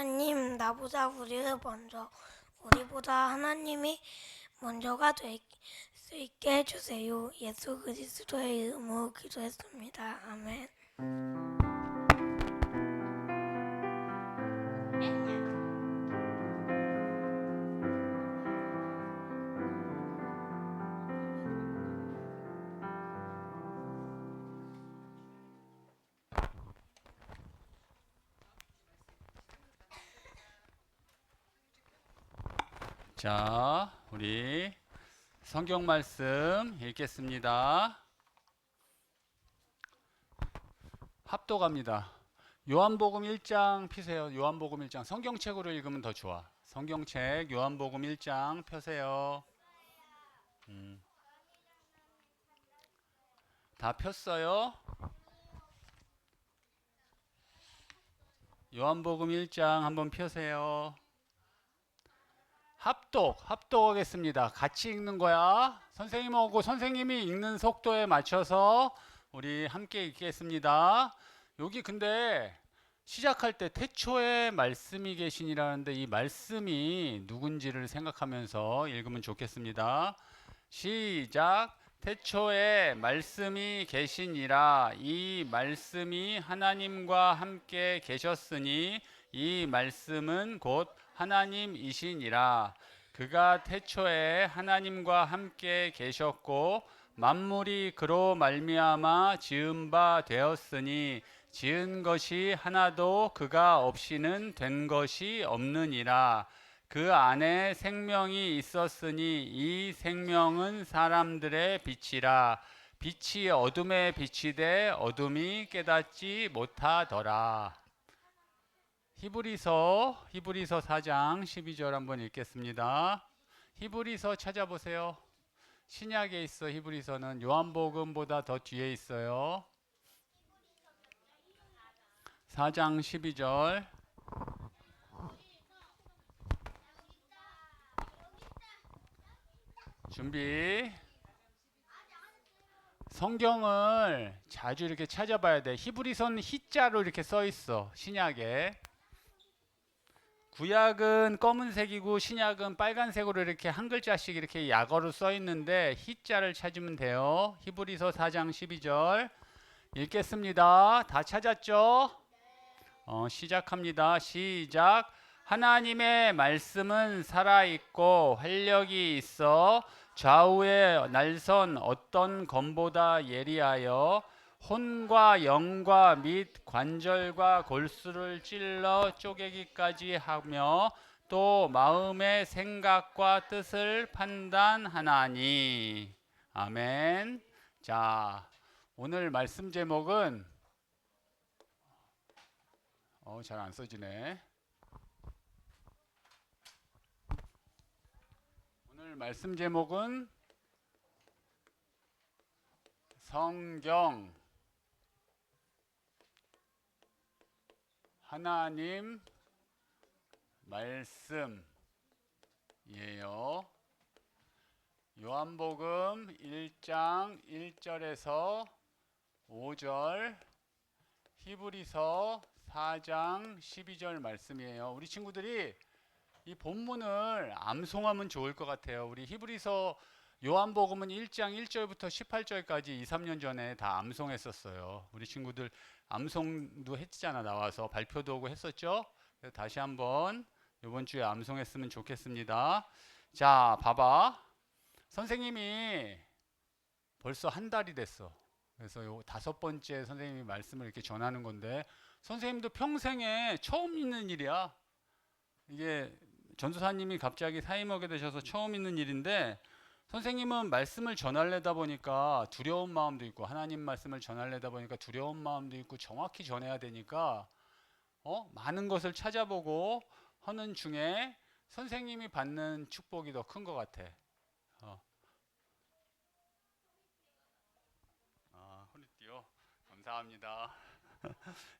하나님, 우리보다 하나님이 먼저가 될 수 있게 해주세요. 예수 그리스도의 이름으로 기도했습니다. 아멘. 자, 우리 성경 말씀 읽겠습니다. 합독합니다. 요한복음 1장 피세요. 요한복음 1장 성경책으로 읽으면 더 좋아. 성경책 요한복음 1장 펴세요. 다 폈어요? 요한복음 1장 한번 펴세요. 합독하겠습니다. 같이 읽는 거야. 선생님하고 선생님이 읽는 속도에 맞춰서 우리 함께 읽겠습니다. 여기 근데 시작할 때 태초에 말씀이 계시니라는데 이 말씀이 누군지를 생각하면서 읽으면 좋겠습니다. 시작. 태초에 말씀이 계시니라. 이 말씀이 하나님과 함께 계셨으니 이 말씀은 곧 하나님이시니라. 그가 태초에 하나님과 함께 계셨고 만물이 그로 말미암아 지은 바 되었으니 지은 것이 하나도 그가 없이는 된 것이 없느니라. 그 안에 생명이 있었으니 이 생명은 사람들의 빛이라. 빛이 어둠에 비치되 어둠이 깨닫지 못하더라. 히브리서 4장 12절 한번 읽겠습니다. 히브리서 찾아보세요. 신약에 있어. 히브리서는 요한복음보다 더 뒤에 있어요. 4장 12절. 준비. 성경을 자주 이렇게 찾아봐야 돼. 히브리서는 희자로 이렇게 써 있어. 신약에. 구약은 검은색이고 신약은 빨간색으로 이렇게 한 글자씩 이렇게 약어로 써 있는데 희자를 찾으면 돼요. 히브리서 4장 12절 읽겠습니다. 다 찾았죠? 시작합니다. 시작. 하나님의 말씀은 살아있고 활력이 있어 좌우의 날선 어떤 검보다 예리하여 혼과 영과 및 관절과 골수를 찔러 쪼개기까지 하며 또 마음의 생각과 뜻을 판단하나니. 아멘. 자, 오늘 말씀 제목은 잘 안 써지네. 오늘 말씀 제목은 성경 하나님 말씀이에요. 요한복음 1장 1절에서 5절, 히브리서 4장 12절 말씀이에요. 우리 친구들이 이 본문을 암송하면 좋을 것 같아요. 우리 히브리서 요한복음은 1장 1절부터 18절까지 2, 3년 전에 다 암송했었어요. 우리 친구들 암송도 했잖아. 나와서 발표도 하고 했었죠. 그래서 다시 한번 이번 주에 암송했으면 좋겠습니다. 자, 봐봐. 선생님이 벌써 한 달이 됐어. 그래서 요 5번째 선생님이 말씀을 이렇게 전하는 건데 선생님도 평생에 처음 있는 일이야. 이게 전도사님이 갑자기 사임하게 되셔서 처음 있는 일인데 선생님은 말씀을 전하려다 보니까 두려운 마음도 있고 하나님 말씀을 전하려다 보니까 두려운 마음도 있고 정확히 전해야 되니까 많은 것을 찾아보고 하는 중에 선생님이 받는 축복이 더 큰 것 같아. 허리띠요. 감사합니다.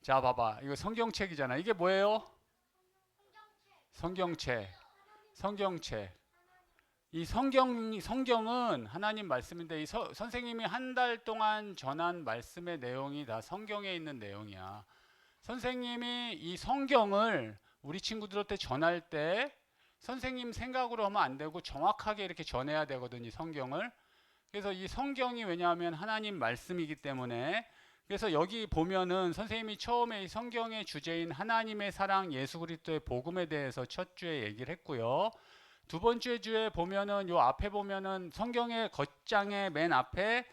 자, 봐봐. 이거 성경책이잖아. 이게 뭐예요? 성경책. 이 성경은 하나님 말씀인데 선생님이 한 달 동안 전한 말씀의 내용이 다 성경에 있는 내용이야. 선생님이 이 성경을 우리 친구들한테 전할 때 선생님 생각으로 하면 안 되고 정확하게 이렇게 전해야 되거든요, 이 성경을. 그래서 이 성경이 왜냐하면 하나님 말씀이기 때문에, 그래서 여기 보면은 선생님이 처음에 이 성경의 주제인 하나님의 사랑, 예수 그리스도의 복음에 대해서 첫 주에 얘기를 했고요. 두 번째 주에 보면은 요 앞에 보면은 성경의 겉장의 맨 앞에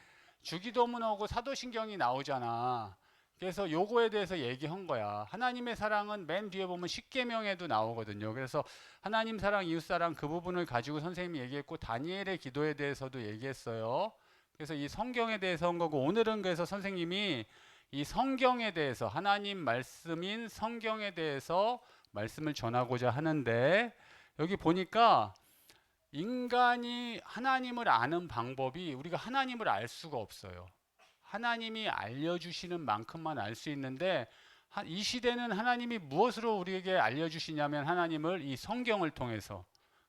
주기도문하고 사도신경이 나오잖아. 그래서 요거에 대해서 얘기한 거야. 하나님의 사랑은 맨 뒤에 보면 십계명에도 나오거든요. 그래서 하나님 사랑, 이웃 사랑 그 부분을 가지고 선생님이 얘기했고, 다니엘의 기도에 대해서도 얘기했어요. 그래서 이 성경에 대해서 한 거고, 오늘은 그래서 선생님이 이 성경에 대해서, 하나님 말씀인 성경에 대해서 말씀을 전하고자 하는데, 여기 보니까 인간이 하나님을 아는 방법이, 우리가 하나님을 알 수가 없어요. 하나님이 알려주시는 만큼만 알 수 있는데, 이 시대는 하나님이 무엇으로 우리에게 알려주시냐면 하나님을 이 성경을 통해서.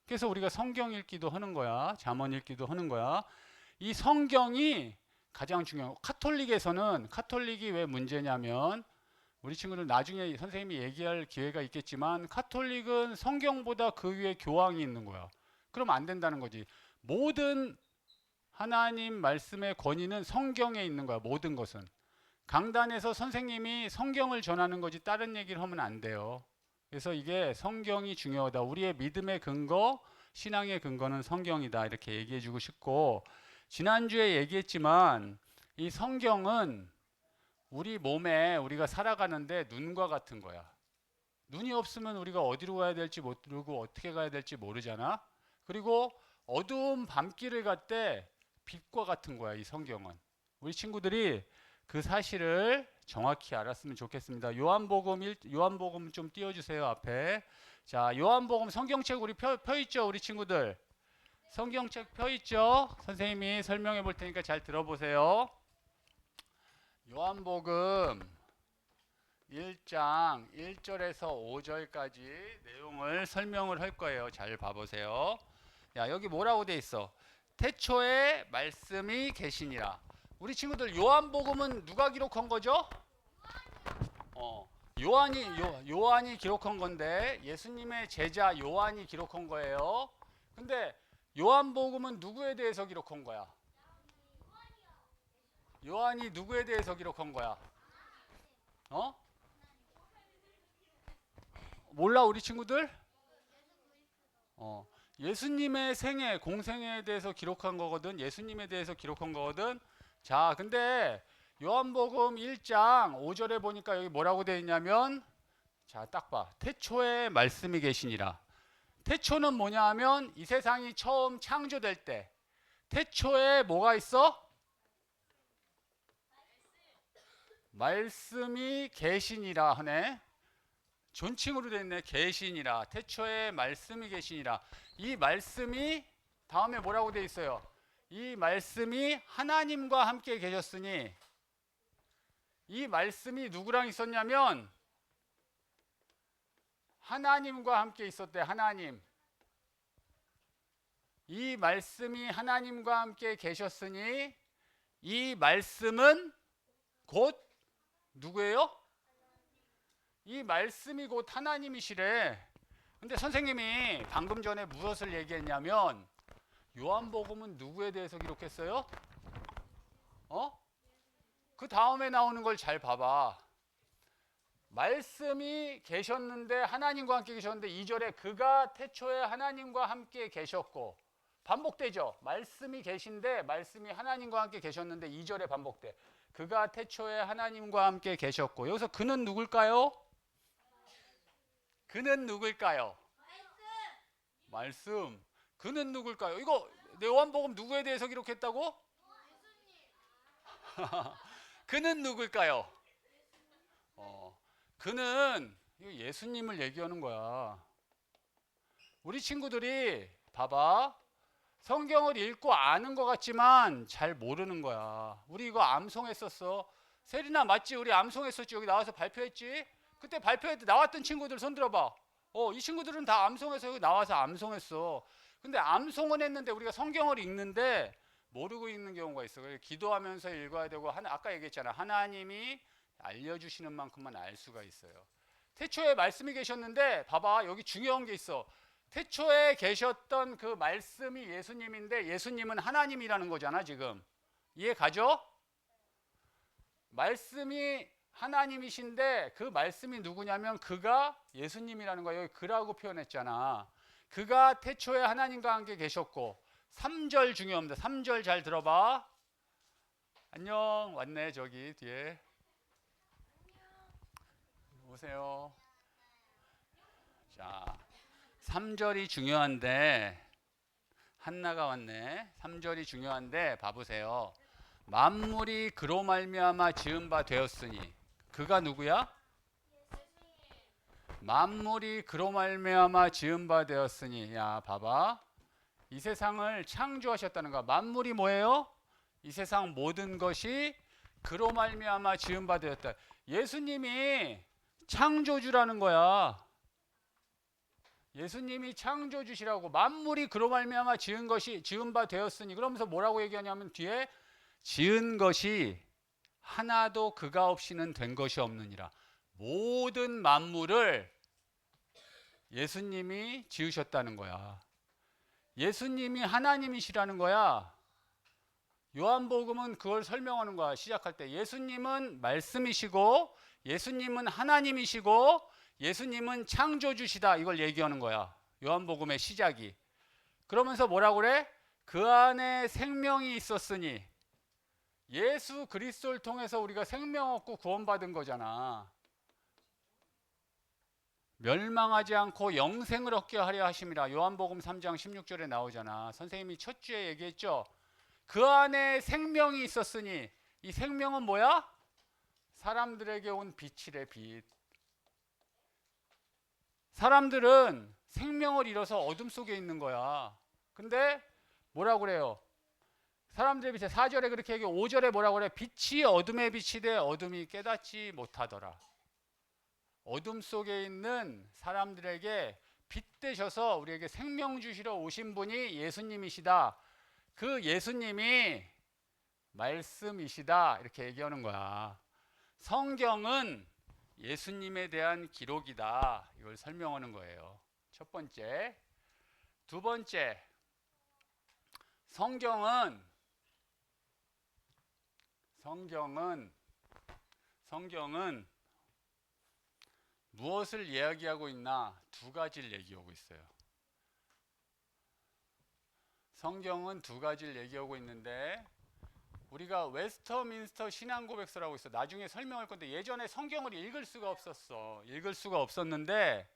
그래서 우리가 성경 읽기도 하는 거야. 잠언 읽기도 하는 거야. 이 성경이 가장 중요하고, 카톨릭에서는, 카톨릭이 왜 문제냐면, 우리 친구들 나중에 선생님이 얘기할 기회가 있겠지만, 카톨릭은 성경보다 그 위에 교황이 있는 거야. 그럼 안 된다는 거지. 모든 하나님 말씀의 권위는 성경에 있는 거야. 모든 것은. 강단에서 선생님이 성경을 전하는 거지 다른 얘기를 하면 안 돼요. 그래서 이게 성경이 중요하다. 우리의 믿음의 근거, 신앙의 근거는 성경이다. 이렇게 얘기해 주고 싶고, 지난주에 얘기했지만 이 성경은 우리 몸에, 우리가 살아가는데 눈과 같은 거야. 눈이 없으면 우리가 어디로 가야 될지 모르고 어떻게 가야 될지 모르잖아. 그리고 어두운 밤길을 갈 때 빛과 같은 거야, 이 성경은. 우리 친구들이 그 사실을 정확히 알았으면 좋겠습니다. 요한복음 좀 띄워주세요, 앞에. 자, 요한복음 성경책 우리 펴 있죠, 우리 친구들. 성경책 펴 있죠. 선생님이 설명해 볼 테니까 잘 들어보세요. 요한복음 1장 1절에서 5절까지 내용을 설명을 할 거예요. 잘 봐보세요. 야, 여기 뭐라고 돼 있어? 태초에 말씀이 계시니라. 우리 친구들 요한복음은 누가 기록한 거죠? 요한이 기록한 건데, 예수님의 제자 요한이 기록한 거예요. 근데 요한복음은 누구에 대해서 기록한 거야? 요한이 누구에 대해서 기록한 거야? 몰라, 우리 친구들? 예수님의 생애, 공생애에 대해서 기록한 거거든. 예수님에 대해서 기록한 거거든. 자, 근데 요한복음 1장 5절에 보니까 여기 뭐라고 되어 있냐면, 자, 딱 봐. 태초에 말씀이 계시니라. 태초는 뭐냐 하면 이 세상이 처음 창조될 때 태초에 뭐가 있어? 말씀이 계시니라 하네. 존칭으로 되어 있네. 계시니라. 태초에 말씀이 계시니라. 이 말씀이 다음에 뭐라고 되어 있어요? 이 말씀이 하나님과 함께 계셨으니, 이 말씀이 누구랑 있었냐면 하나님과 함께 있었대. 하나님. 이 말씀이 하나님과 함께 계셨으니 이 말씀은 곧 누구예요? 이 말씀이 곧 하나님이시래. 근데 선생님이 방금 전에 무엇을 얘기했냐면, 요한복음은 누구에 대해서 기록했어요? 그 다음에 나오는 걸 잘 봐봐. 말씀이 계셨는데, 하나님과 함께 계셨는데 2절에 그가 태초에 하나님과 함께 계셨고, 반복되죠. 말씀이 계신데 말씀이 하나님과 함께 계셨는데 2절에 반복돼. 그가 태초에 하나님과 함께 계셨고. 여기서 그는 누굴까요? 그는 누굴까요? 말씀. 그는 누굴까요? 이거 요한복음 누구에 대해서 기록했다고? 그는 누굴까요? 그는 예수님을 얘기하는 거야. 우리 친구들이 봐봐. 성경을 읽고 아는 것 같지만 잘 모르는 거야. 우리 이거 암송했었어. 세리나 맞지? 우리 암송했었지. 여기 나와서 발표했지? 그때 발표할 때 나왔던 친구들 손 들어봐. 이 친구들은 다 암송해서 여기 나와서 암송했어. 근데 암송은 했는데 우리가 성경을 읽는데 모르고 읽는 경우가 있어. 그래서 기도하면서 읽어야 되고, 아까 얘기했잖아. 하나님이 알려주시는 만큼만 알 수가 있어요. 태초에 말씀이 계셨는데 봐봐, 여기 중요한 게 있어. 태초에 계셨던 그 말씀이 예수님인데 예수님은 하나님이라는 거잖아. 지금 이해 가죠? 말씀이 하나님이신데 그 말씀이 누구냐면 그가 예수님이라는 거야. 여기 그라고 표현했잖아. 그가 태초에 하나님과 함께 계셨고, 3절 중요합니다. 3절 잘 들어봐. 안녕. 왔네. 저기 뒤에 오세요. 자, 3절이 중요한데, 한나가 왔네. 3절이 중요한데 봐보세요. 만물이 그로 말미암아 지은 바 되었으니, 그가 누구야? 만물이 그로 말미암아 지은 바 되었으니. 야, 봐봐. 이 세상을 창조하셨다는 거야. 만물이 뭐예요? 이 세상 모든 것이 그로 말미암아 지은 바 되었다. 예수님이 창조주라는 거야. 예수님이 창조주시라고. 만물이 그로 말미암아 지은 것이 지은 바 되었으니. 그러면서 뭐라고 얘기하냐면 뒤에 지은 것이 하나도 그가 없이는 된 것이 없느니라. 모든 만물을 예수님이 지으셨다는 거야. 예수님이 하나님이시라는 거야. 요한복음은 그걸 설명하는 거야. 시작할 때 예수님은 말씀이시고, 예수님은 하나님이시고, 예수님은 창조주시다. 이걸 얘기하는 거야. 요한복음의 시작이. 그러면서 뭐라고 그래? 그 안에 생명이 있었으니. 예수 그리스도를 통해서 우리가 생명 얻고 구원받은 거잖아. 멸망하지 않고 영생을 얻게 하려 하심이라. 요한복음 3장 16절에 나오잖아. 선생님이 첫 주에 얘기했죠. 그 안에 생명이 있었으니. 이 생명은 뭐야? 사람들에게 온 빛이래. 빛. 사람들은 생명을 잃어서 어둠 속에 있는 거야. 근데 뭐라고 그래요? 사람들의 빛에 4절에 그렇게 얘기해. 5절에 뭐라고 그래? 빛이 어둠에 비치되 어둠이 깨닫지 못하더라. 어둠 속에 있는 사람들에게 빛 되셔서 우리에게 생명 주시러 오신 분이 예수님이시다. 그 예수님이 말씀이시다. 이렇게 얘기하는 거야. 성경은 예수님에 대한 기록이다. 이걸 설명하는 거예요. 첫 번째. 두 번째. 성경은 무엇을 이야기하고 있나? 두 가지를 얘기하고 있어요. 성경은 두 가지를 얘기하고 있는데, 우리가 웨스터민스터 신앙고백서라고 있어. 나중에 설명할 건데, 예전에 성경을 읽을 수가 없었어. 읽을 수가 없었는데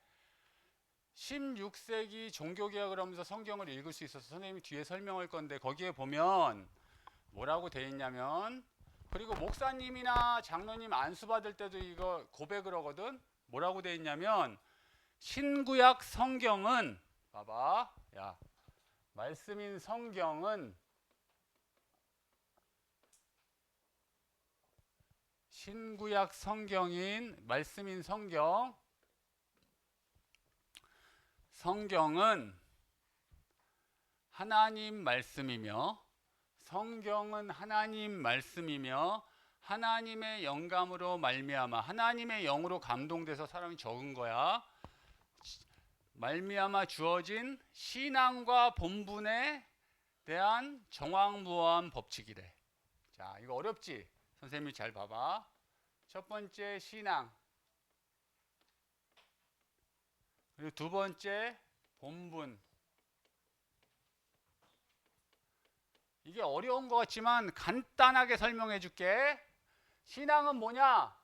16세기 종교개혁을 하면서 성경을 읽을 수 있어서 선생님이 뒤에 설명할 건데, 거기에 보면 뭐라고 돼 있냐면, 그리고 목사님이나 장로님 안수 받을 때도 이거 고백을 하거든. 뭐라고 돼 있냐면, 신구약 성경은 봐봐. 야, 말씀인 성경은 신구약 성경인 말씀인 성경은 하나님 말씀이며, 성경은 하나님 말씀이며 하나님의 영감으로 말미암아, 하나님의 영으로 감동돼서 사람이 적은 거야. 말미암아 주어진 신앙과 본분에 대한 정황무어한 법칙이래. 자, 이거 어렵지? 선생님이 잘 봐봐. 첫 번째 신앙, 그리고 두 번째 본분. 이게 어려운 것 같지만 간단하게 설명해 줄게. 신앙은 뭐냐?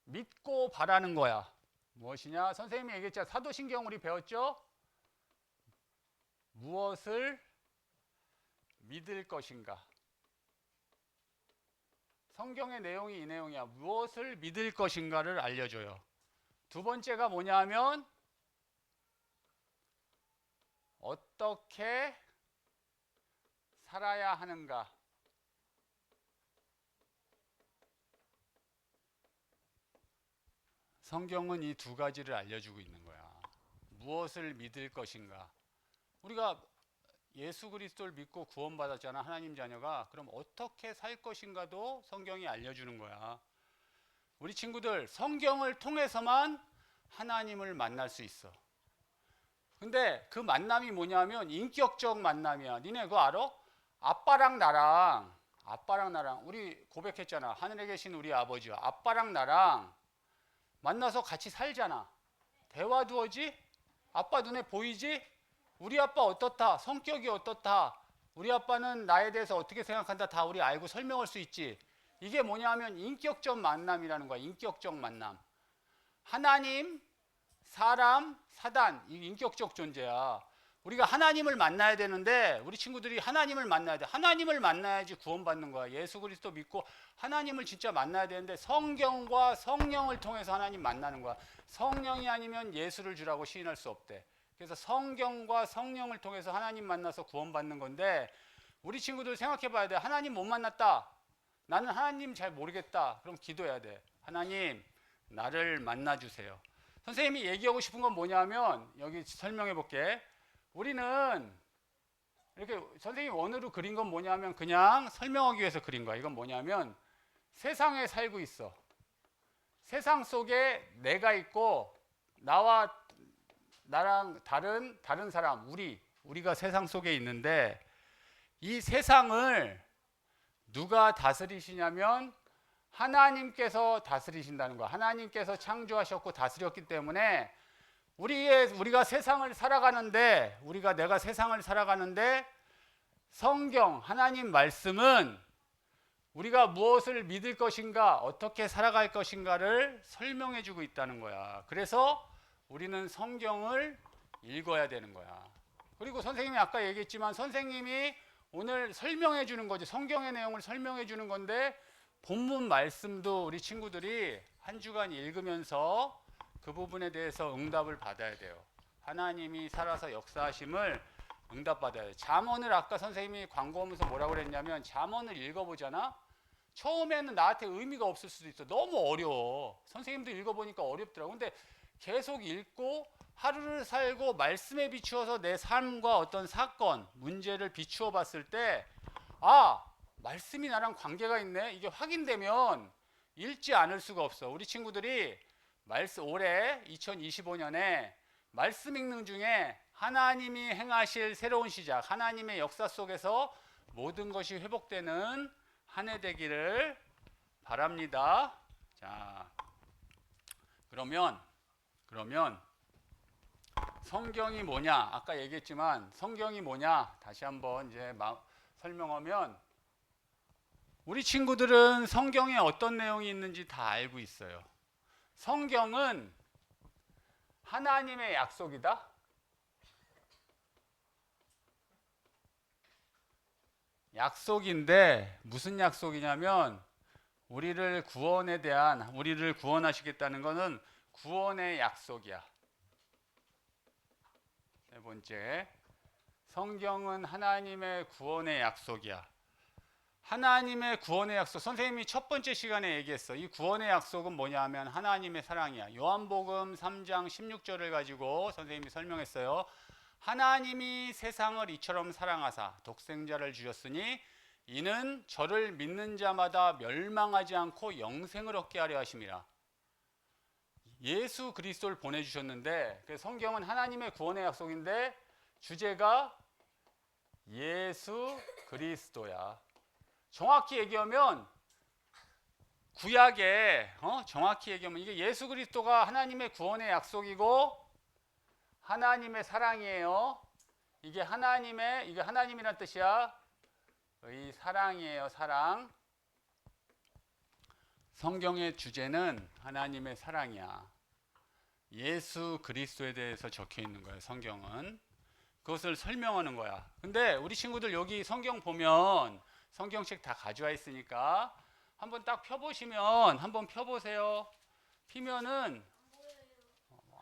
믿고 바라는 거야. 무엇이냐? 선생님이 얘기했잖아. 사도신경 우리 배웠죠? 무엇을 믿을 것인가? 성경의 내용이 이 내용이야. 무엇을 믿을 것인가를 알려줘요. 두 번째가 뭐냐 하면 어떻게 살아야 하는가? 성경은 이 두 가지를 알려주고 있는 거야. 무엇을 믿을 것인가? 우리가 예수 그리스도를 믿고 구원받았잖아, 하나님 자녀가. 그럼 어떻게 살 것인가도 성경이 알려주는 거야. 우리 친구들, 성경을 통해서만 하나님을 만날 수 있어. 근데 그 만남이 뭐냐면 인격적 만남이야. 니네 그거 알아? 아빠랑 나랑 우리 고백했잖아. 하늘에 계신 우리 아버지와 아빠랑 나랑 만나서 같이 살잖아. 대화도 하지? 아빠 눈에 보이지? 우리 아빠 어떻다? 성격이 어떻다? 우리 아빠는 나에 대해서 어떻게 생각한다? 다 우리 알고 설명할 수 있지. 이게 뭐냐면 인격적 만남이라는 거야. 인격적 만남. 하나님, 사람, 사단, 이 인격적 존재야. 우리가 하나님을 만나야 되는데 우리 친구들이 하나님을 만나야 돼. 하나님을 만나야지 구원받는 거야. 예수 그리스도 믿고 하나님을 진짜 만나야 되는데 성경과 성령을 통해서 하나님 만나는 거야. 성령이 아니면 예수를 주라고 시인할 수 없대. 그래서 성경과 성령을 통해서 하나님 만나서 구원받는 건데 우리 친구들 생각해 봐야 돼. 하나님 못 만났다. 나는 하나님 잘 모르겠다. 그럼 기도해야 돼. 하나님 나를 만나주세요. 선생님이 얘기하고 싶은 건 뭐냐면 여기 설명해 볼게. 우리는 이렇게 선생님이 원으로 그린 건 뭐냐면 그냥 설명하기 위해서 그린 거야. 이건 뭐냐면 세상에 살고 있어. 세상 속에 내가 있고 나와 나랑 다른 사람 우리가 세상 속에 있는데 이 세상을 누가 다스리시냐면 하나님께서 다스리신다는 거야. 하나님께서 창조하셨고 다스렸기 때문에 우리가 세상을 살아가는데 내가 세상을 살아가는데 성경 하나님 말씀은 우리가 무엇을 믿을 것인가 어떻게 살아갈 것인가를 설명해 주고 있다는 거야. 그래서 우리는 성경을 읽어야 되는 거야. 그리고 선생님이 아까 얘기했지만 선생님이 오늘 설명해 주는 거지. 성경의 내용을 설명해 주는 건데 본문 말씀도 우리 친구들이 한 주간 읽으면서 그 부분에 대해서 응답을 받아야 돼요. 하나님이 살아서 역사하심을 응답받아야 돼요. 잠언을 아까 선생님이 광고하면서 뭐라고 그랬냐면 잠언을 읽어보잖아. 처음에는 나한테 의미가 없을 수도 있어. 너무 어려워. 선생님도 읽어보니까 어렵더라고. 근데 계속 읽고 하루를 살고 말씀에 비추어서 내 삶과 어떤 사건, 문제를 비추어 봤을 때 말씀이 나랑 관계가 있네. 이게 확인되면 읽지 않을 수가 없어. 우리 친구들이 올해 2025년에 말씀 읽는 중에 하나님이 행하실 새로운 시작, 하나님의 역사 속에서 모든 것이 회복되는 한 해 되기를 바랍니다. 자, 그러면 성경이 뭐냐? 아까 얘기했지만 성경이 뭐냐? 다시 한번 이제 설명하면 우리 친구들은 성경에 어떤 내용이 있는지 다 알고 있어요. 성경은 하나님의 약속이다. 약속인데 무슨 약속이냐면 우리를 구원하시겠다는 것은 구원의 약속이야. 세 번째, 성경은 하나님의 구원의 약속이야. 하나님의 구원의 약속. 선생님이 첫 번째 시간에 얘기했어. 이 구원의 약속은 뭐냐 하면 하나님의 사랑이야. 요한복음 3장 16절을 가지고 선생님이 설명했어요. 하나님이 세상을 이처럼 사랑하사 독생자를 주셨으니 이는 저를 믿는 자마다 멸망하지 않고 영생을 얻게 하려 하심이라. 예수 그리스도를 보내주셨는데 성경은 하나님의 구원의 약속인데 주제가 예수 그리스도야. 정확히 얘기하면 구약에 정확히 얘기하면 이게 예수 그리스도가 하나님의 구원의 약속이고 하나님의 사랑이에요. 이게 하나님이란 뜻이야. 이 사랑이에요. 사랑. 성경의 주제는 하나님의 사랑이야. 예수 그리스도에 대해서 적혀 있는 거예요. 성경은 그것을 설명하는 거야. 근데 우리 친구들 여기 성경 보면 성경책 다 가져와 있으니까 한번 딱 펴보시면 한번 펴보세요. 피면은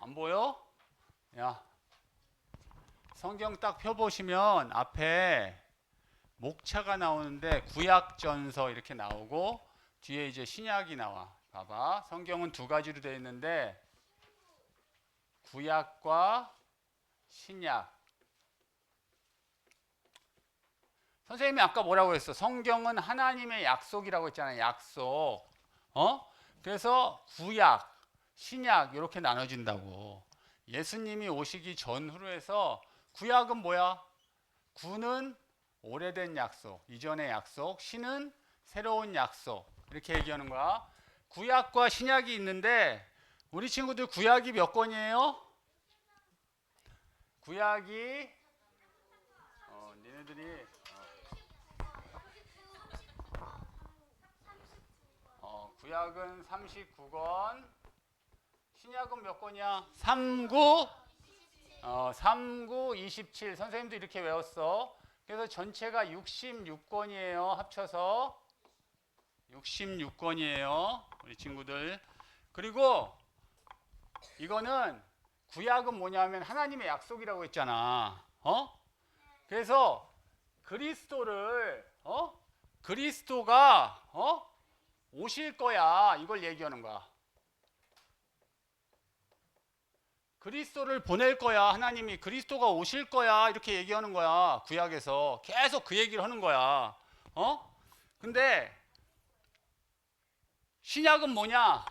안 보여? 야, 성경 딱 펴보시면 앞에 목차가 나오는데 구약전서 이렇게 나오고 뒤에 이제 신약이 나와. 봐봐. 성경은 두 가지로 되어 있는데 구약과 신약. 선생님이 아까 뭐라고 했어? 성경은 하나님의 약속이라고 했잖아요. 약속. 그래서 구약. 신약 이렇게 나눠진다고. 예수님이 오시기 전후로 해서 구약은 뭐야? 구는 오래된 약속, 이전의 약속, 신은 새로운 약속. 이렇게 얘기하는 거야. 구약과 신약이 있는데 우리 친구들 구약이 몇 권이에요? 구약이 니네들이 구약은 39권, 신약은 몇 권이야? 39, 39, 27. 선생님도 이렇게 외웠어. 그래서 전체가 66권이에요. 합쳐서 66권이에요. 우리 친구들. 그리고 이거는 구약은 뭐냐면 하나님의 약속이라고 했잖아. 그래서 그리스도를 그리스도가 오실 거야. 이걸 얘기하는 거야. 그리스도를 보낼 거야. 하나님이 그리스도가 오실 거야. 이렇게 얘기하는 거야. 구약에서 계속 그 얘기를 하는 거야. 근데 신약은 뭐냐?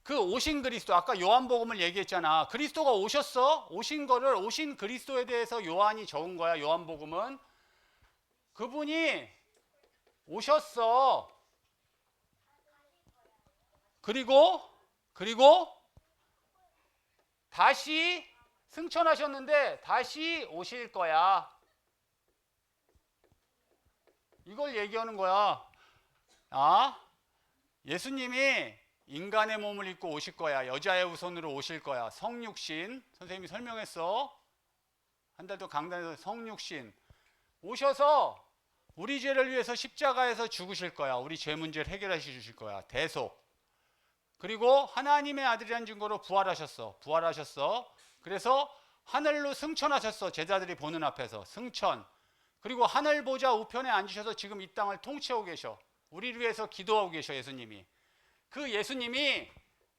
그 오신 그리스도, 아까 요한복음을 얘기했잖아. 그리스도가 오셨어. 오신 거를, 오신 그리스도에 대해서 요한이 적은 거야. 요한복음은 그분이 오셨어. 그리고 다시 승천하셨는데 다시 오실 거야. 이걸 얘기하는 거야. 예수님이 인간의 몸을 입고 오실 거야. 여자의 후손으로 오실 거야. 성육신. 선생님이 설명했어. 한 달도 강단에서 성육신. 오셔서 우리 죄를 위해서 십자가에서 죽으실 거야. 우리 죄 문제를 해결해 주실 거야. 대속. 그리고 하나님의 아들이라는 증거로 부활하셨어. 그래서 하늘로 승천하셨어. 제자들이 보는 앞에서 승천. 그리고 하늘 보좌 우편에 앉으셔서 지금 이 땅을 통치하고 계셔. 우리를 위해서 기도하고 계셔. 예수님이. 그 예수님이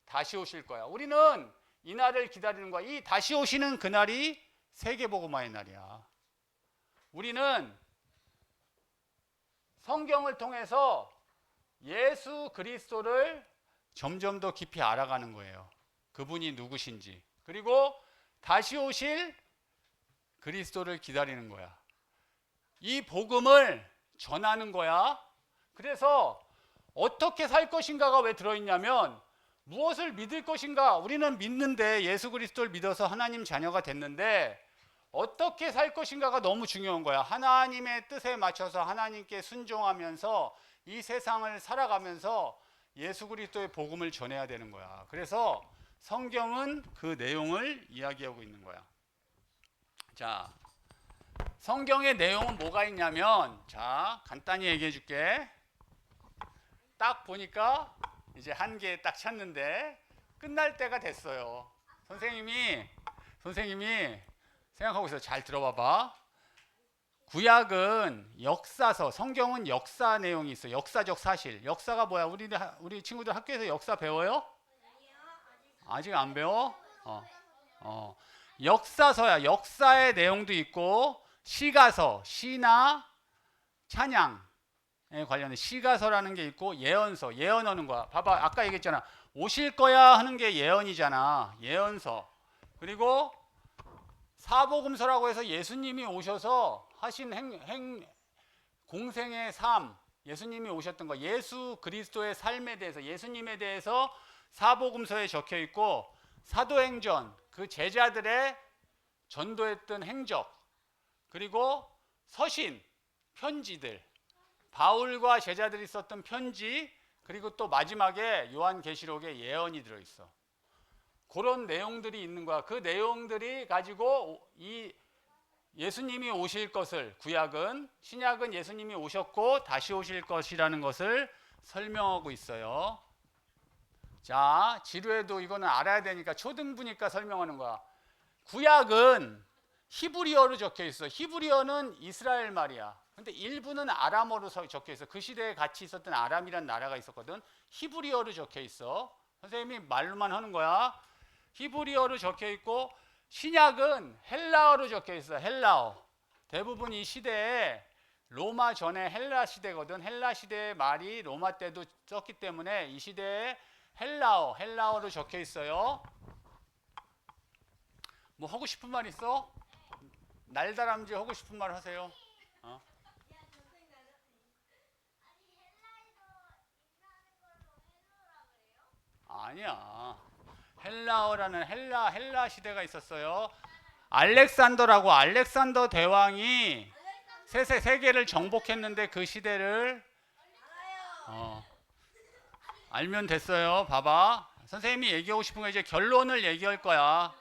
다시 오실 거야. 우리는 이 날을 기다리는 거야. 이 다시 오시는 그날이 세계복음화의 날이야. 우리는 성경을 통해서 예수 그리스도를 점점 더 깊이 알아가는 거예요. 그분이 누구신지. 그리고 다시 오실 그리스도를 기다리는 거야. 이 복음을 전하는 거야. 그래서 어떻게 살 것인가가 왜 들어있냐면, 무엇을 믿을 것인가. 우리는 믿는데, 예수 그리스도를 믿어서 하나님 자녀가 됐는데 어떻게 살 것인가가 너무 중요한 거야. 하나님의 뜻에 맞춰서 하나님께 순종하면서 이 세상을 살아가면서 예수 그리스도의 복음을 전해야 되는 거야. 그래서 성경은 그 내용을 이야기하고 있는 거야. 자, 성경의 내용은 뭐가 있냐면, 자, 간단히 얘기해 줄게. 딱 보니까 이제 한 개 딱 찾는데 끝날 때가 됐어요. 선생님이 생각하고 있어. 잘 들어봐봐. 구약은 역사서, 성경은 역사 내용이 있어. 역사적 사실. 역사가 뭐야? 우리 친구들 학교에서 역사 배워요? 아직 안 배워? 역사서야. 역사의 내용도 있고, 시가서, 시나 찬양에 관련된 시가서라는 게 있고, 예언서, 예언하는 거야. 봐봐, 아까 얘기했잖아. 오실 거야 하는 게 예언이잖아. 예언서. 그리고 사복음서라고 해서 예수님이 오셔서 하신 공생의 삶, 예수님이 오셨던 거, 예수 그리스도의 삶에 대해서, 예수님에 대해서 사복음서에 적혀 있고, 사도행전, 그 제자들의 전도했던 행적, 그리고 서신, 편지들, 바울과 제자들이 썼던 편지, 그리고 또 마지막에 요한계시록에 예언이 들어있어. 그런 내용들이 있는 거야. 그 내용들이 가지고 이 예수님이 오실 것을, 구약은, 신약은 예수님이 오셨고 다시 오실 것이라는 것을 설명하고 있어요. 자, 지루해도 이거는 알아야 되니까 초등부니까 설명하는 거야. 구약은 히브리어로 적혀 있어. 히브리어는 이스라엘 말이야. 근데 일부는 아람어로 적혀 있어. 그 시대에 같이 있었던 아람이라는 나라가 있었거든. 히브리어로 적혀 있어. 선생님이 말로만 하는 거야. 히브리어로 적혀 있고, 신약은 헬라어로 적혀 있어. 헬라어. 대부분 이 시대에 로마 전에 헬라 시대거든. 헬라 시대의 말이 로마 때도 썼기 때문에 이 시대에 헬라어로 적혀 있어요. 뭐 하고 싶은 말 있어? 날다람쥐 하고 싶은 말 하세요. 어? 아니야. 헬라어라는 헬라 시대가 있었어요. 알렉산더 대왕이 세계를 정복했는데 그 시대를 알면 됐어요. 봐봐. 선생님이 얘기하고 싶은 거 이제 결론을 얘기할 거야.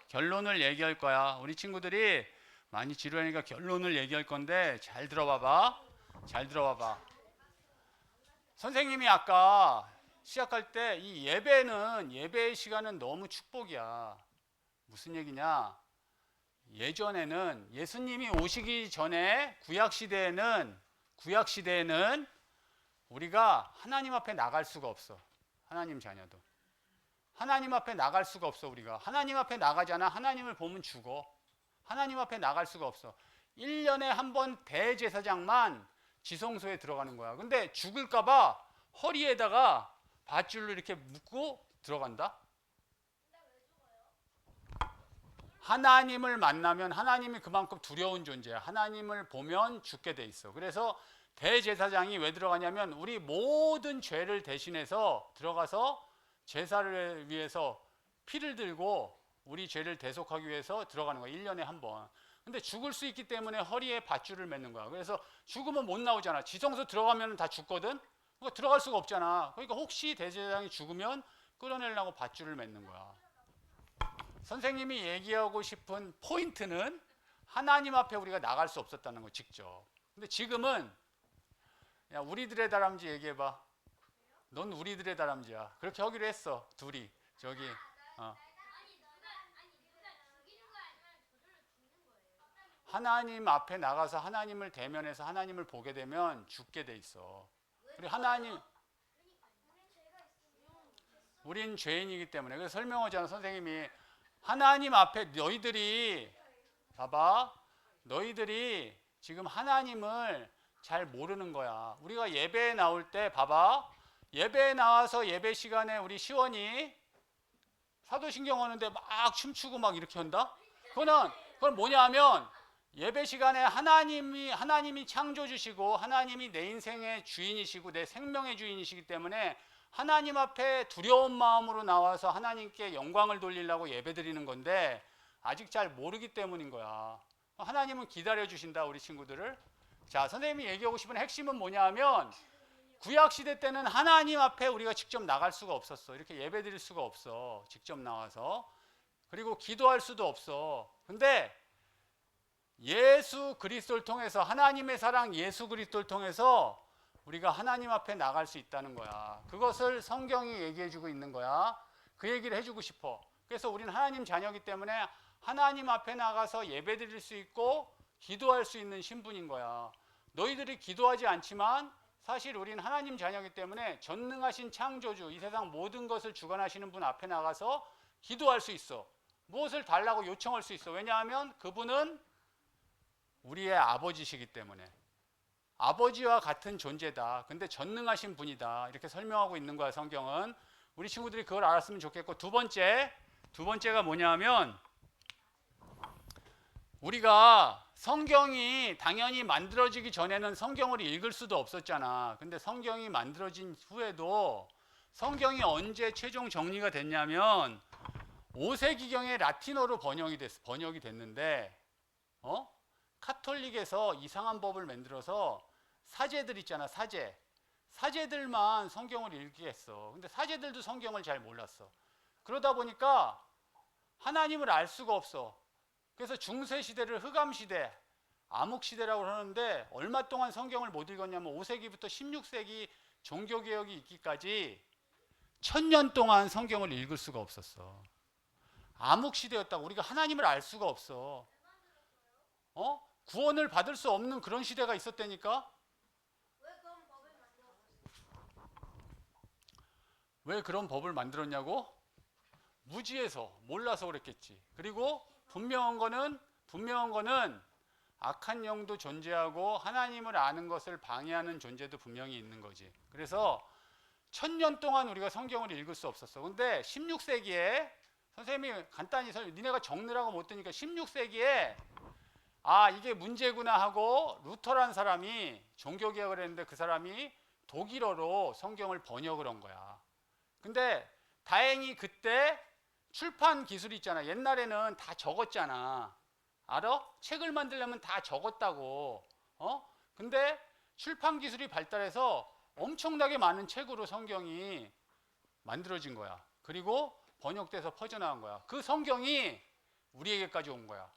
우리 친구들이 많이 지루하니까 결론을 얘기할 건데 잘 들어봐봐. 선생님이 아까 시작할 때 이 예배의 시간은 너무 축복이야. 무슨 얘기냐? 예전에는 예수님이 오시기 전에 구약 시대에는 우리가 하나님 앞에 나갈 수가 없어. 하나님 자녀도 하나님 앞에 나갈 수가 없어. 우리가 하나님 앞에 나가잖아. 하나님을 보면 죽어. 하나님 앞에 나갈 수가 없어. 1년에 한 번 대제사장만 지성소에 들어가는 거야. 근데 죽을까 봐 허리에다가 밧줄로 이렇게 묶고 들어간다. 하나님을 만나면 하나님이 그만큼 두려운 존재야. 하나님을 보면 죽게 돼 있어. 그래서 대제사장이 왜 들어가냐면 우리 모든 죄를 대신해서 들어가서 제사를 위해서 피를 들고 우리 죄를 대속하기 위해서 들어가는 거야. 1년에 한 번. 근데 죽을 수 있기 때문에 허리에 밧줄을 맺는 거야. 그래서 죽으면 못 나오잖아. 지성소 들어가면 다 죽거든. 그러니까 들어갈 수가 없잖아. 그러니까 혹시 대제사장이 죽으면 끌어내려고 밧줄을 맺는 거야. 선생님이 얘기하고 싶은 포인트는 하나님 앞에 우리가 나갈 수 없었다는 거 직접. 근데 지금은 야 우리들의 다람쥐 얘기해봐. 넌 우리들의 다람쥐야. 그렇게 하기로 했어. 둘이 저기 하나님 앞에 나가서 하나님을 대면해서 하나님을 보게 되면 죽게 돼 있어. 우리 우린 죄인이기 때문에. 그래서 설명하잖아. 선생님이 하나님 앞에 너희들이 봐봐. 너희들이 지금 하나님을 잘 모르는 거야. 우리가 예배에 나올 때 봐봐. 예배에 나와서 예배 시간에 우리 시원이 사도신경 하는데 막 춤추고 막 이렇게 한다? 그건 뭐냐 하면 예배 시간에 하나님이 창조주시고 하나님이 내 인생의 주인이시고 내 생명의 주인이시기 때문에 하나님 앞에 두려운 마음으로 나와서 하나님께 영광을 돌리려고 예배드리는 건데 아직 잘 모르기 때문인 거야. 하나님은 기다려주신다 우리 친구들을. 자, 선생님이 얘기하고 싶은 핵심은 뭐냐 하면 구약시대 때는 하나님 앞에 우리가 직접 나갈 수가 없었어. 이렇게 예배드릴 수가 없어. 직접 나와서. 그리고 기도할 수도 없어. 근데 예수 그리스도를 통해서 하나님의 사랑 예수 그리스도를 통해서 우리가 하나님 앞에 나갈 수 있다는 거야. 그것을 성경이 얘기해 주고 있는 거야. 그 얘기를 해주고 싶어. 그래서 우리는 하나님 자녀이기 때문에 하나님 앞에 나가서 예배 드릴 수 있고 기도할 수 있는 신분인 거야. 너희들이 기도하지 않지만 사실 우리는 하나님 자녀이기 때문에 전능하신 창조주, 이 세상 모든 것을 주관하시는 분 앞에 나가서 기도할 수 있어. 무엇을 달라고 요청할 수 있어. 왜냐하면 그분은 우리의 아버지시기 때문에. 아버지와 같은 존재다. 근데 전능하신 분이다. 이렇게 설명하고 있는 거야, 성경은. 우리 친구들이 그걸 알았으면 좋겠고, 두 번째가 뭐냐면 우리가 성경이 당연히 만들어지기 전에는 성경을 읽을 수도 없었잖아. 근데 성경이 만들어진 후에도 성경이 언제 최종 정리가 됐냐면 5세기경에 라틴어로 번역이 됐는데 카톨릭에서 이상한 법을 만들어서 사제들 있잖아. 사제들만 성경을 읽게 했어. 근데 사제들도 성경을 잘 몰랐어. 그러다 보니까 하나님을 알 수가 없어. 그래서 중세시대를 흑암시대, 암흑시대라고 하는데 얼마 동안 성경을 못 읽었냐면 5세기부터 16세기 종교개혁이 있기까지 1000년 동안 성경을 읽을 수가 없었어. 암흑시대였다고. 우리가 하나님을 알 수가 없어. 구원을 받을 수 없는 그런 시대가 있었다니까. 왜 그런 법을 만들었냐고? 무지해서, 몰라서 그랬겠지. 그리고 분명한 거는 악한 영도 존재하고 하나님을 아는 것을 방해하는 존재도 분명히 있는 거지. 그래서 1000년 동안 우리가 성경을 읽을 수 없었어. 근데 16세기에 선생님이 간단히 니네가 적느라고 못 드니까 16세기에 아 이게 문제구나 하고 루터란 사람이 종교개혁을 했는데 그 사람이 독일어로 성경을 번역을 한 거야. 근데 다행히 그때 출판 기술이 있잖아. 옛날에는 다 적었잖아. 알아? 책을 만들려면 다 적었다고. 근데 출판 기술이 발달해서 엄청나게 많은 책으로 성경이 만들어진 거야. 그리고 번역돼서 퍼져나간 거야. 그 성경이 우리에게까지 온 거야.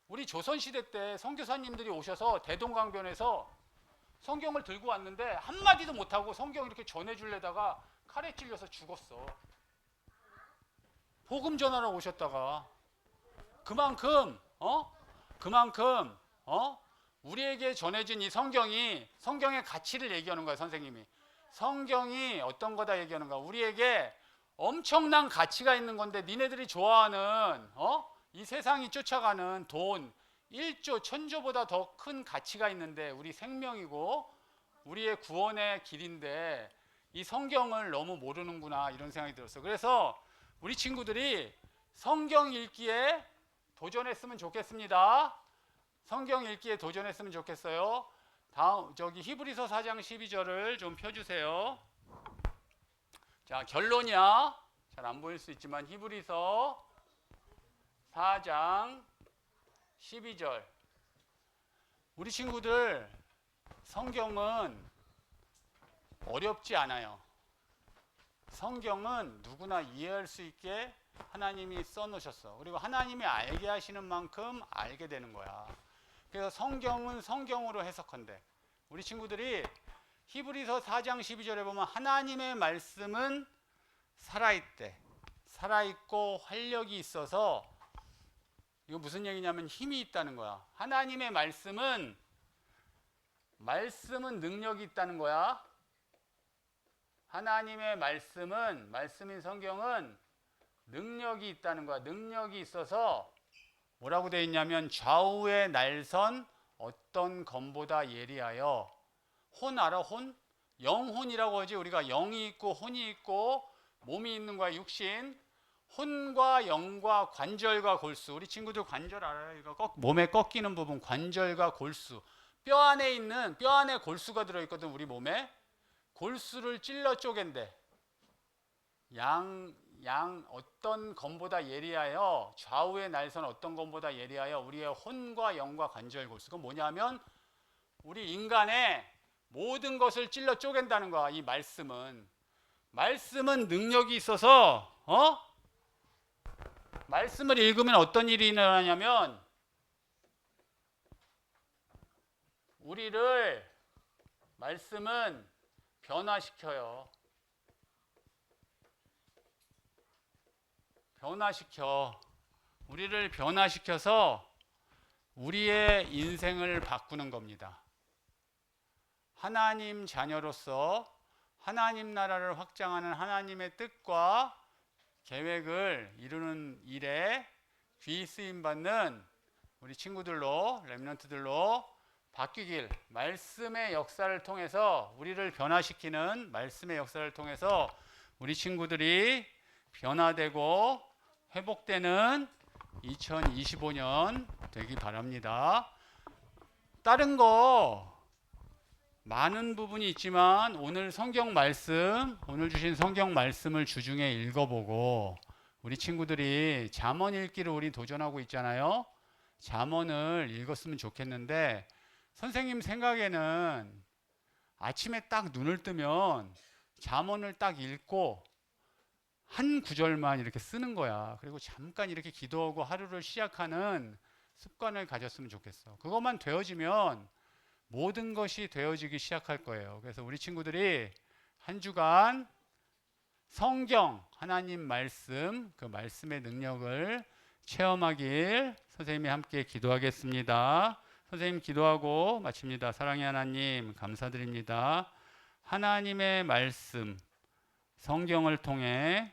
우리 조선시대 때 선교사님들이 오셔서 대동강변에서 성경을 들고 왔는데 한마디도 못하고 성경 이렇게 전해주려다가 칼에 찔려서 죽었어. 복음 전하러 오셨다가 그만큼 우리에게 전해진 이 성경의 가치를 얘기하는 거야. 선생님이 성경이 어떤 거다 얘기하는 거야. 우리에게 엄청난 가치가 있는 건데 니네들이 좋아하는 이 세상이 쫓아가는 돈 1조 1000조보다 더 큰 가치가 있는데 우리 생명이고 우리의 구원의 길인데 이 성경을 너무 모르는구나 이런 생각이 들었어. 그래서 우리 친구들이 성경 읽기에 도전했으면 좋겠습니다. 성경 읽기에 도전했으면 좋겠어요. 다음 저기 히브리서 4장 12절을 좀 펴주세요. 자, 결론이야. 잘 안 보일 수 있지만 히브리서 4장 12절. 우리 친구들 성경은 어렵지 않아요. 성경은 누구나 이해할 수 있게 하나님이 써놓으셨어. 그리고 하나님이 알게 하시는 만큼 알게 되는 거야. 그래서 성경은 성경으로 해석한대. 우리 친구들이 히브리서 4장 12절에 보면 하나님의 말씀은 살아있대. 살아있고 활력이 있어서 이거 무슨 얘기냐면 힘이 있다는 거야. 하나님의 말씀은 능력이 있다는 거야. 하나님의 말씀인 성경은 능력이 있다는 거야. 능력이 있어서 뭐라고 되어 있냐면 좌우의 날선 어떤 검보다 예리하여. 혼 알아? 혼? 영혼이라고 하지. 우리가 영이 있고 혼이 있고 몸이 있는 거야. 육신. 혼과 영과 관절과 골수. 우리 친구들 관절 알아요? 이거 몸에 꺾이는 부분 관절과 골수. 뼈 안에 골수가 들어있거든. 우리 몸에. 골수를 찔러 쪼갠대. 양 어떤 검보다 예리하여 좌우의 날선 어떤 검보다 예리하여 우리의 혼과 영과 관절 골수. 그건 뭐냐면 우리 인간의 모든 것을 찔러 쪼갠다는 거야. 이 말씀은 능력이 있어서 말씀을 읽으면 어떤 일이 일어나냐면 우리를 말씀은 변화시켜요. 우리를 변화시켜서 우리의 인생을 바꾸는 겁니다. 하나님 자녀로서 하나님 나라를 확장하는 하나님의 뜻과 계획을 이루는 일에 귀 쓰임 받는 우리 친구들로 렘넌트들로 바뀌길, 말씀의 역사를 통해서 우리를 변화시키는 말씀의 역사를 통해서 우리 친구들이 변화되고 회복되는 2025년 되기 바랍니다. 다른 거 많은 부분이 있지만 오늘 오늘 주신 성경 말씀을 주중에 읽어보고 우리 친구들이 잠언 읽기를 우리 도전하고 있잖아요. 잠언을 읽었으면 좋겠는데 선생님 생각에는 아침에 딱 눈을 뜨면 잠언을 딱 읽고 한 구절만 이렇게 쓰는 거야. 그리고 잠깐 이렇게 기도하고 하루를 시작하는 습관을 가졌으면 좋겠어. 그것만 되어지면 모든 것이 되어지기 시작할 거예요. 그래서 우리 친구들이 한 주간 성경, 하나님 말씀, 그 말씀의 능력을 체험하길 선생님이 함께 기도하겠습니다. 선생님 기도하고 마칩니다. 사랑의 하나님 감사드립니다. 하나님의 말씀, 성경을 통해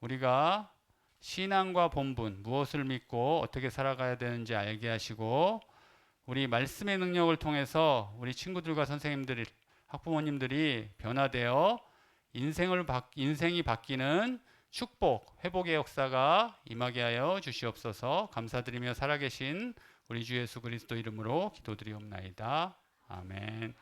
우리가 신앙과 본분, 무엇을 믿고 어떻게 살아가야 되는지 알게 하시고 우리 말씀의 능력을 통해서 우리 친구들과 선생님들, 학부모님들이 변화되어 인생이 바뀌는 축복, 회복의 역사가 임하게 하여 주시옵소서. 감사드리며 살아계신 우리 주 예수 그리스도 이름으로 기도드리옵나이다. 아멘.